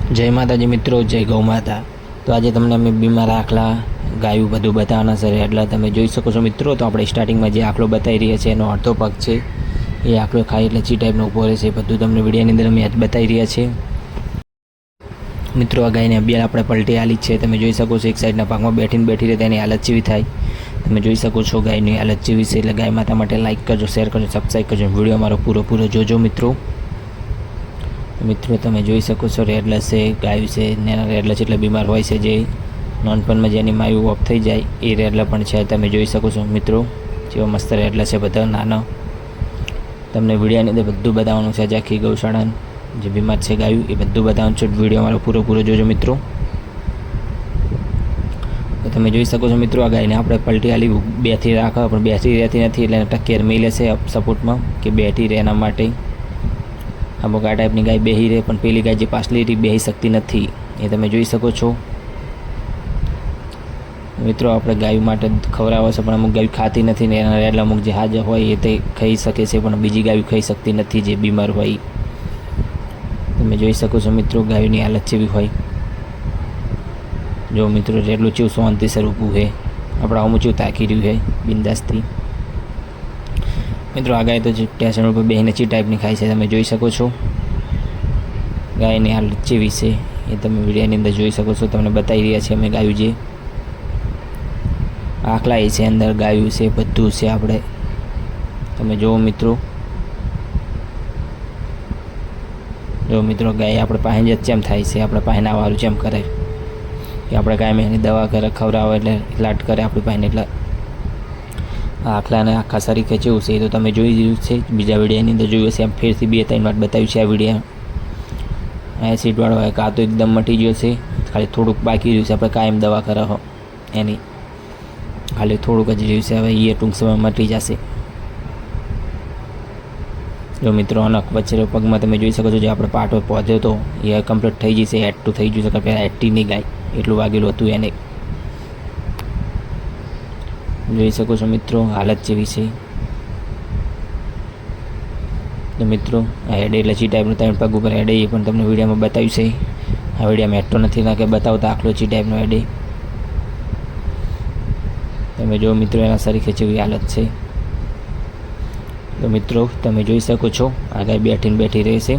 जय माताजी मित्रों, जय गौ माता। तो आज तमने अमे बीमार आखला गायु बधुं बताववाना छे એટલે તમે જોઈ શકો છો મિત્રો। તો આપણે સ્ટાર્ટિંગમાં જે આખલો બતાવી રહ્યા છે એનો અડધો પગ છે એ આખલો ખાય એટલે ચી ટાઈપનો ઊભો રહે છે બધું તમને વિડીયોની અંદર અમે આજ બતાવી રહ્યા છે મિત્રો। આ ગાયને અભિયાન આપણે પલટી આલી છે, તમે જોઈ શકો છો એક સાઈડના ભાગમાં બેઠી રહે તેની હાલત જેવી થાય તમે જોઈ શકો છો। ગાયની હાલત જેવી છે એટલે ગાય માતા માટે લાઈક કરજો, શેર કરજો, સબસ્ક્રાઈબ કરજો, વિડીયો અમારો પૂરો જોજો મિત્રો। તમે જોઈ શકો છો રેડલેસ છે ગાય છે, નેના રેડલેસ એટલે બીમાર હોય છે જે નાનપણમાં જેની માયું ઓફ થઈ જાય એ રેડલા પણ છે। તમે જોઈ શકો છો મિત્રો જેવો મસ્ત રેડલા છે બધા નાના। તમને વિડીયોની અંદર બધું બતાવવાનું છે, આખી ગૌશાળા જે બીમાર છે ગાયું એ બધું બતાવવાનું છે। વિડીયો અમારો પૂરો જોજો મિત્રો। તો તમે જોઈ શકો છો મિત્રો આ ગાયને આપણે પલટી આલી બેઠી રાખો પણ બેઠી રહેતી નથી એટલે ટકેર મેલે છે સપોર્ટમાં કે બેઠી રહે એના માટે। અમુક આ ટાઈપની ગાય બેહી રહે પણ પેલી ગાય જે પાછલી રહી બેહી શકતી નથી એ તમે જોઈ શકો છો મિત્રો। આપણે ગાય માટે ખવડાવે છે પણ અમુક ગાય ખાતી નથી ને એના રેડલા અમુક જે હાજર હોય એ તે ખાઈ શકે છે પણ બીજી ગાય ખાઈ શકતી નથી જે બીમાર હોય। તમે જોઈ શકો છો મિત્રો ગાયની હાલત જેવી હોય જો મિત્રો રેડલું ચેવું શાંતિસર ઊભું છે આપણા હમું ચેવું તાકી રહ્યું છે બિંદાસથી મિત્રો। આ ગાય તો સ્ટેશન ઉપર બેહીને ચી ટાઈપની ખાય છે તમે જોઈ શકો છો। ગાયની હાલત જેવી છે એ તમે વિડીયોની અંદર જોઈ શકો છો, તમને બતાવી રહ્યા છીએ અમે ગાયું જે આખલા એ છે અંદર ગાયું છે બધું છે આપણે તમે જુઓ મિત્રો। જો મિત્રો ગાય આપણે પાસે જ ચેમ થાય છે, આપણે પાસે આવવાનું ચેમ કરે કે આપણે કાયમ એની દવા કરે ખવડાવે એટલે લાટ કરે આપણી પાસે એટલે આખલાને આખા શરીરે કેવું છે એ તો તમે જોઈ રહ્યું છે, બીજા વિડીયોની અંદર જોયું છે। એમ ફેરથી 2-3 વાર બતાવ્યું છે આ વિડીયો। એસિડવાળો હોય કાં તો એકદમ મટી ગયો છે, ખાલી થોડુંક બાકી રહ્યું છે, આપણે કાયમ દવા કરે એની ખાલી થોડુંક જ રહ્યું છે, હવે એ ટૂંક સમયમાં મટી જશે। જો મિત્રો અનક વચ્ચે પગમાં તમે જોઈ શકો છો જે આપણે પાટો પહોંચ્યો હતો એ કમ્પ્લીટ થઈ જશે, એટ2 થઈ ગયું છે, પહેલાં એટ2ની ગાય એટલું વાગેલું હતું એને જોઈ શકો છો મિત્રો હાલત જેવી છે। તો મિત્રો આ હેડે એટલે ચી ટાઈપનું 3 પગ ઉપર હેડે એ પણ તમને વિડીયોમાં બતાવ્યું છે। આ વિડીયોમાં એટલો નથી ના કે બતાવતા આખલો ચી ટાઈપનો હેડે તમે જો મિત્રો એના શરીરે જેવી હાલત છે। તો મિત્રો તમે જોઈ શકો છો આ ગાય બેઠી રહે છે,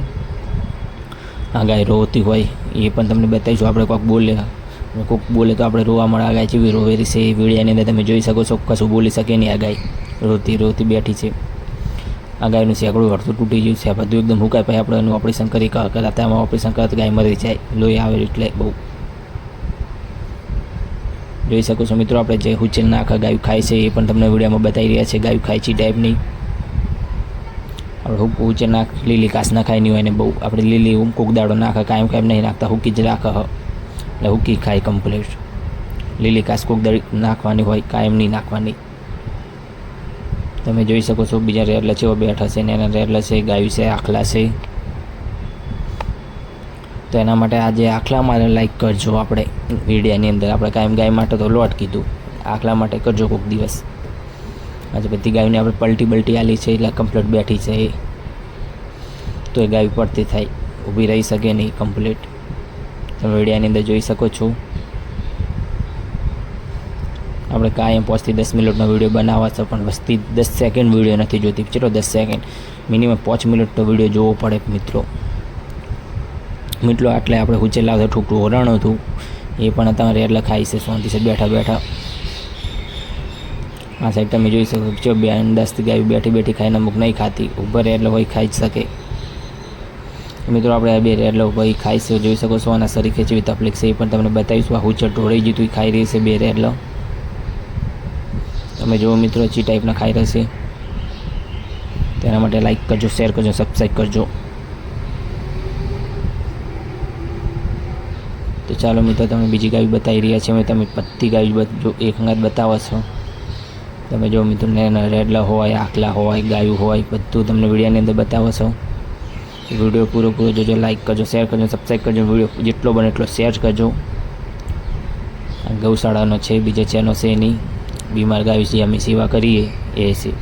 આ ગાય રોતી હોય એ પણ તમને બતાવીશું। આપણે કોઈક બોલે તો આપણે રોવા મળે, આ ગાય જેવી રોવેલી છે એ વિડીયોની અંદર તમે જોઈ શકો છો, કશું બોલી શકે નહીં। આ ગાય રોતી બેઠી છે, આ ગાયનું સેકડું અડધું તૂટી ગયું છે, આ બધું એકદમ હુકાય પછી આપણે એનું ઓપરેશન કરાતા એમાં ઓપરેશન કરતા ગાય મરી જાય, લોહી આવે એટલે બહુ જોઈ શકો છો મિત્રો। આપણે જે હુચેલ નાખા ગાયું ખાય છે એ પણ તમને વિડીયોમાં બતાવી રહ્યા છે, ગાયું ખાય છે ટાઈપની આપણે હુચેલ નાખ લીલી ઘાસ ના ખાય નહીં હોય ને બહુ આપણે લીલી કોક દાડો નાખા કાયમ નહીં નાખતા, હુકી જ રાખે એટલે હુકી ખાય કમ્પ્લીટ। લીલી ઘાસ કોક દાડી નાખવાની હોય કાયમ નહીં નાખવાની। તમે જોઈ શકો છો બીજા રેડલા છે બેઠા છે ને એના રેડલા છે ગાયું છે આખલા છે। તો એના માટે આજે આખલા માટે લાઈક કરજો। આપણે વિડીયોની અંદર આપણે કાયમ ગાય માટે તો લોટ કીધું, આખલા માટે કરજો કોઈક દિવસ। આજે બધી ગાયોને આપણે પલટી આલી છે એટલે કમ્પ્લીટ બેઠી છે તો એ ગાય પડતી થાય, ઊભી રહી શકે નહીં કમ્પ્લીટ। તમે વિડીયોની અંદર જોઈ શકો છો આપણે કાયમ 5 થી 10 મિનિટનો વિડીયો બનાવવા છે પણ વસ્તી 10 સેકન્ડ વિડીયો નથી જોતી, ચલો 10 સેકન્ડ મિનિમમ 5 મિનિટનો વિડીયો જોવો પડે મિત્રો। આટલે આપણે હુચે લાવતા ઠૂકઠું ઓરાણું હતું એ પણ તમારે રેડલા ખાઈ છે શાંતિથી બેઠા। આ સાઈડ તમે જોઈ શકો છો 2-10 ગાય બેઠી ખાઈને અમુક નહીં ખાતી, ઉપર રેડલો હોય ખાઈ જ શકે મિત્રો। આપણે આ બે રેડલો ભાઈ ખાઈ છે જોઈ શકો છો, આના શરીરે જેવી તકલીફ છે એ પણ તમને બતાવીશું। આ હુચર ઢોળાઈ ગયું એ ખાઈ રહી છે બે રેડલો તમે જુઓ મિત્રો ચી ટાઈપના ખાઈ રહેશે। તેના માટે લાઈક કરજો, શેર કરજો, સબસ્ક્રાઈબ કરજો। તો ચાલો મિત્રો તમે બીજી ગાય બતાવી રહ્યા છે, તમે બધી ગાય જો એક અંગાત બતાવો છો તમે જો મિત્રો રેડલા હોય આખલા હોય ગાયું હોય બધું તમને વિડીયોની અંદર બતાવો છો। વિડીયો પૂરો જોજો, લાઈક કરજો, શેર કરજો, સબસ્ક્રાઈબ કરજો, વિડીયો જેટલો બને એટલો શેર કરજો। ગૌશાળાનો છે બીજા ચેનલ છે એની બીમાર ગાય છે અમે સેવા કરીએ એ છે।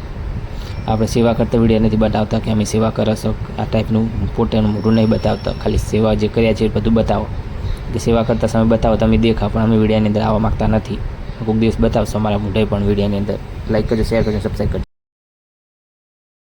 આપણે સેવા કરતા વિડીયો નથી બતાવતા કે અમે સેવા કરો છો, આ ટાઈપનું પોતાનું મોઢું નહીં બતાવતા. ખાલી સેવા જે કર્યા છે એ બધું બતાવો, કે સેવા કરતા સમય બતાવો તમે દેખા, પણ અમે વિડીયોની અંદર આવવા માગતા નથી. કોઈક દિવસ બતાવશો અમારા મોઢે પણ વિડીયોની અંદર. લાઈક કરજો, શેર કરજો, સબસ્ક્રાઈબ કરજો.